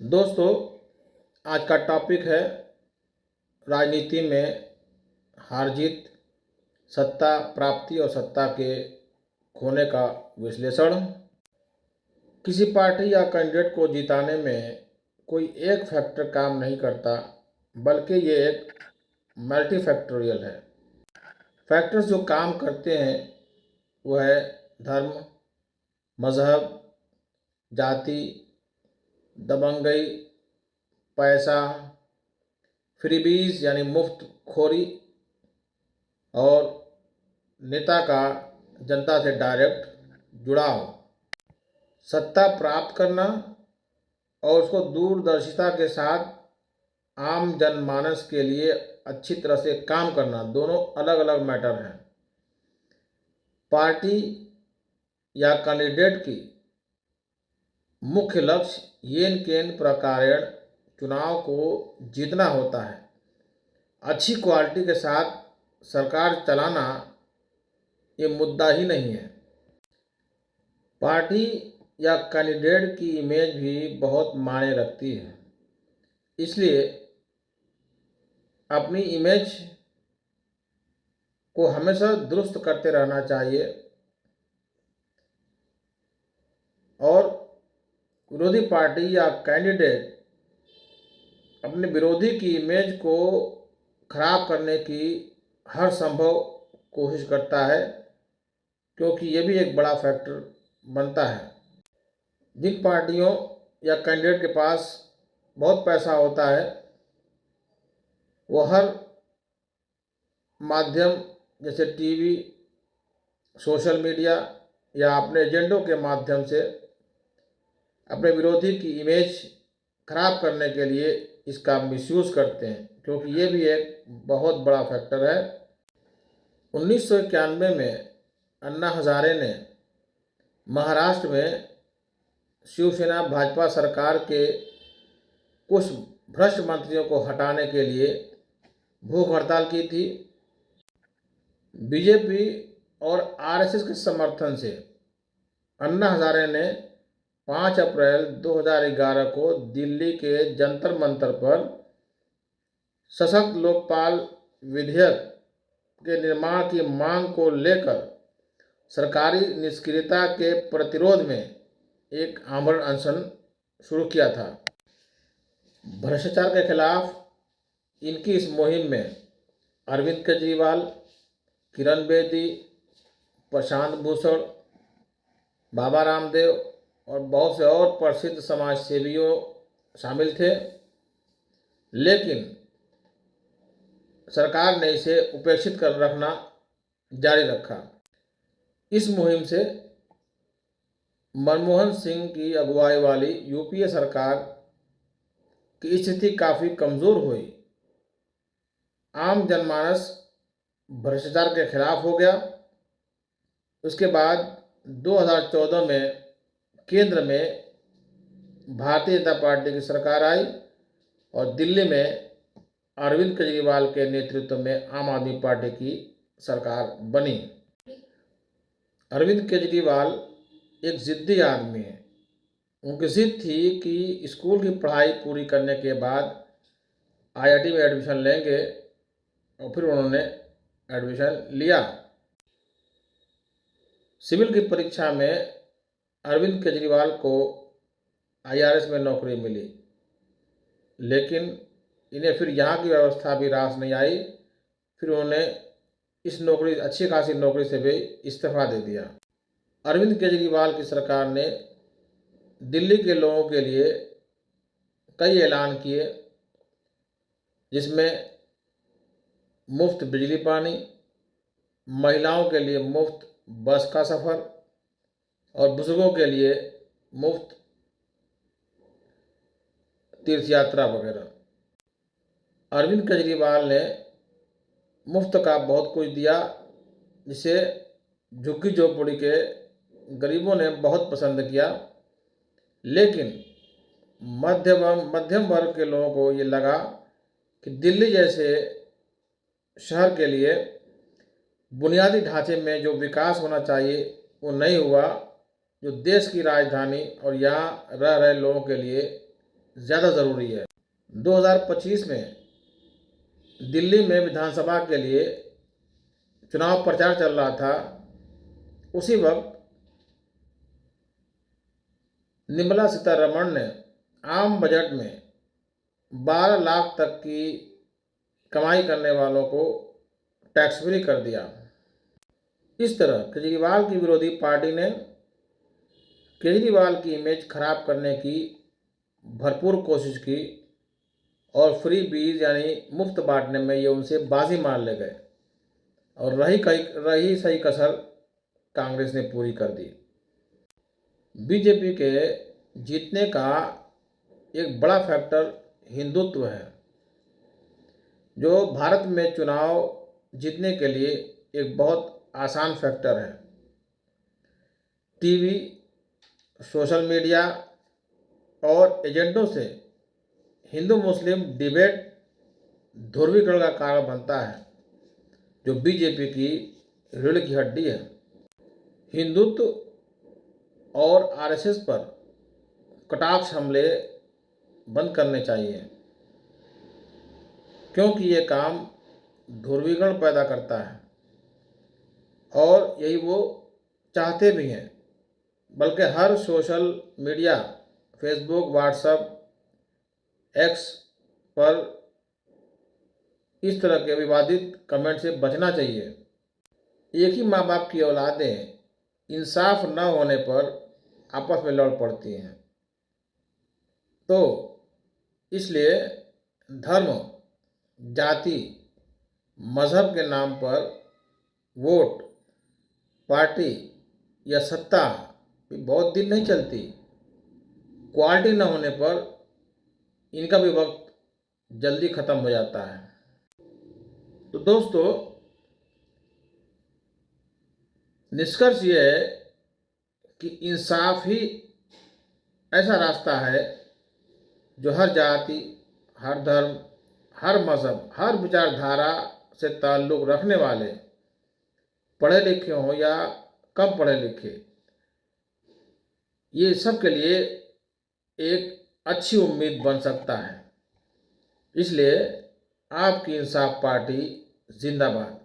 दोस्तों, आज का टॉपिक है राजनीति में हार जीत, सत्ता प्राप्ति और सत्ता के खोने का विश्लेषण। किसी पार्टी या कैंडिडेट को जिताने में कोई एक फैक्टर काम नहीं करता, बल्कि ये एक मल्टीफैक्टोरियल है। फैक्टर्स जो काम करते हैं वह है धर्म, मजहब, जाति, दबंगई, पैसा, फ्रीबीज यानी मुफ्त खोरी और नेता का जनता से डायरेक्ट जुड़ाव। सत्ता प्राप्त करना और उसको दूरदर्शिता के साथ आम जनमानस के लिए अच्छी तरह से काम करना दोनों अलग अलग मैटर हैं। पार्टी या कैंडिडेट की मुख्य लक्ष्य येन केन प्रकारेण चुनाव को जीतना होता है। अच्छी क्वालिटी के साथ सरकार चलाना ये मुद्दा ही नहीं है। पार्टी या कैंडिडेट की इमेज भी बहुत मायने रखती है, इसलिए अपनी इमेज को हमेशा दुरुस्त करते रहना चाहिए और विरोधी पार्टी या कैंडिडेट अपने विरोधी की इमेज को खराब करने की हर संभव कोशिश करता है, क्योंकि ये भी एक बड़ा फैक्टर बनता है। जिन पार्टियों या कैंडिडेट के पास बहुत पैसा होता है वो हर माध्यम जैसे टीवी, सोशल मीडिया या अपने एजेंडों के माध्यम से अपने विरोधी की इमेज खराब करने के लिए इसका मिसयूज़ करते हैं, क्योंकि ये भी एक बहुत बड़ा फैक्टर है। 1991 में अन्ना हजारे ने महाराष्ट्र में शिवसेना भाजपा सरकार के कुछ भ्रष्ट मंत्रियों को हटाने के लिए भूख हड़ताल की थी। बीजेपी और आरएसएस के समर्थन से अन्ना हजारे ने 5 अप्रैल 2011 को दिल्ली के जंतर मंतर पर सशक्त लोकपाल विधेयक के निर्माण की मांग को लेकर सरकारी निष्क्रियता के प्रतिरोध में एक आमरण अनशन शुरू किया था। भ्रष्टाचार के खिलाफ इनकी इस मुहिम में अरविंद केजरीवाल, किरण बेदी, प्रशांत भूषण, बाबा रामदेव और बहुत से और प्रसिद्ध समाज सेवियों शामिल थे, लेकिन सरकार ने इसे उपेक्षित कर रखना जारी रखा। इस मुहिम से मनमोहन सिंह की अगुवाई वाली यूपीए सरकार की स्थिति काफ़ी कमज़ोर हुई। आम जनमानस भ्रष्टाचार के खिलाफ हो गया। उसके बाद 2014 में केंद्र में भारतीय जनता पार्टी की सरकार आई और दिल्ली में अरविंद केजरीवाल के नेतृत्व में आम आदमी पार्टी की सरकार बनी। अरविंद केजरीवाल एक ज़िद्दी आदमी है। उनकी ज़िद थी कि स्कूल की पढ़ाई पूरी करने के बाद आईआईटी में एडमिशन लेंगे और फिर उन्होंने एडमिशन लिया। सिविल की परीक्षा में अरविंद केजरीवाल को आईआरएस में नौकरी मिली, लेकिन इन्हें फिर यहाँ की व्यवस्था भी रास नहीं आई। फिर उन्होंने इस नौकरी, अच्छी खासी नौकरी से भी इस्तीफा दे दिया। अरविंद केजरीवाल की सरकार ने दिल्ली के लोगों के लिए कई ऐलान किए, जिसमें मुफ्त बिजली पानी, महिलाओं के लिए मुफ्त बस का सफ़र और बुजुर्गों के लिए मुफ्त तीर्थ यात्रा वगैरह। अरविंद केजरीवाल ने मुफ्त का बहुत कुछ दिया, जिसे झुग्गी झोपड़ी के गरीबों ने बहुत पसंद किया, लेकिन मध्यम वर्ग के लोगों को ये लगा कि दिल्ली जैसे शहर के लिए बुनियादी ढांचे में जो विकास होना चाहिए वो नहीं हुआ, जो देश की राजधानी और यहाँ रह रहे लोगों के लिए ज़्यादा ज़रूरी है। 2025 में दिल्ली में विधानसभा के लिए चुनाव प्रचार चल रहा था। उसी वक्त निर्मला सीतारमण ने आम बजट में 12 लाख तक की कमाई करने वालों को टैक्स फ्री कर दिया। इस तरह केजरीवाल की विरोधी पार्टी ने केजरीवाल की इमेज खराब करने की भरपूर कोशिश की और फ्री बीज यानी मुफ्त बांटने में ये उनसे बाजी मार ले गए और रही सही कसर कांग्रेस ने पूरी कर दी। बीजेपी के जीतने का एक बड़ा फैक्टर हिंदुत्व है, जो भारत में चुनाव जीतने के लिए एक बहुत आसान फैक्टर है। टीवी, सोशल मीडिया और एजेंडों से हिंदू मुस्लिम डिबेट ध्रुवीकरण का कारण बनता है, जो बीजेपी की रीढ़ की हड्डी है। हिंदुत्व और आरएसएस पर कटाक्ष हमले बंद करने चाहिए, क्योंकि ये काम ध्रुवीकरण पैदा करता है और यही वो चाहते भी हैं। बल्कि हर social media, Facebook, WhatsApp, X पर इस तरह के विवादित कमेंट से बचना चाहिए। एक ही माँ बाप की औलादें इंसाफ न होने पर आपस में लड़ पड़ती हैं। तो इसलिए धर्म, जाति, मज़हब के नाम पर वोट, पार्टी या सत्ता भी बहुत दिन नहीं चलती। क्वालिटी न होने पर इनका भी वक्त जल्दी ख़त्म हो जाता है। तो दोस्तों, निष्कर्ष ये है कि इंसाफ ही ऐसा रास्ता है जो हर जाति, हर धर्म, हर मज़हब, हर विचारधारा से ताल्लुक़ रखने वाले, पढ़े लिखे हों या कम पढ़े लिखे, ये सब के लिए एक अच्छी उम्मीद बन सकता है। इसलिए आपकी इंसाफ पार्टी जिंदाबाद।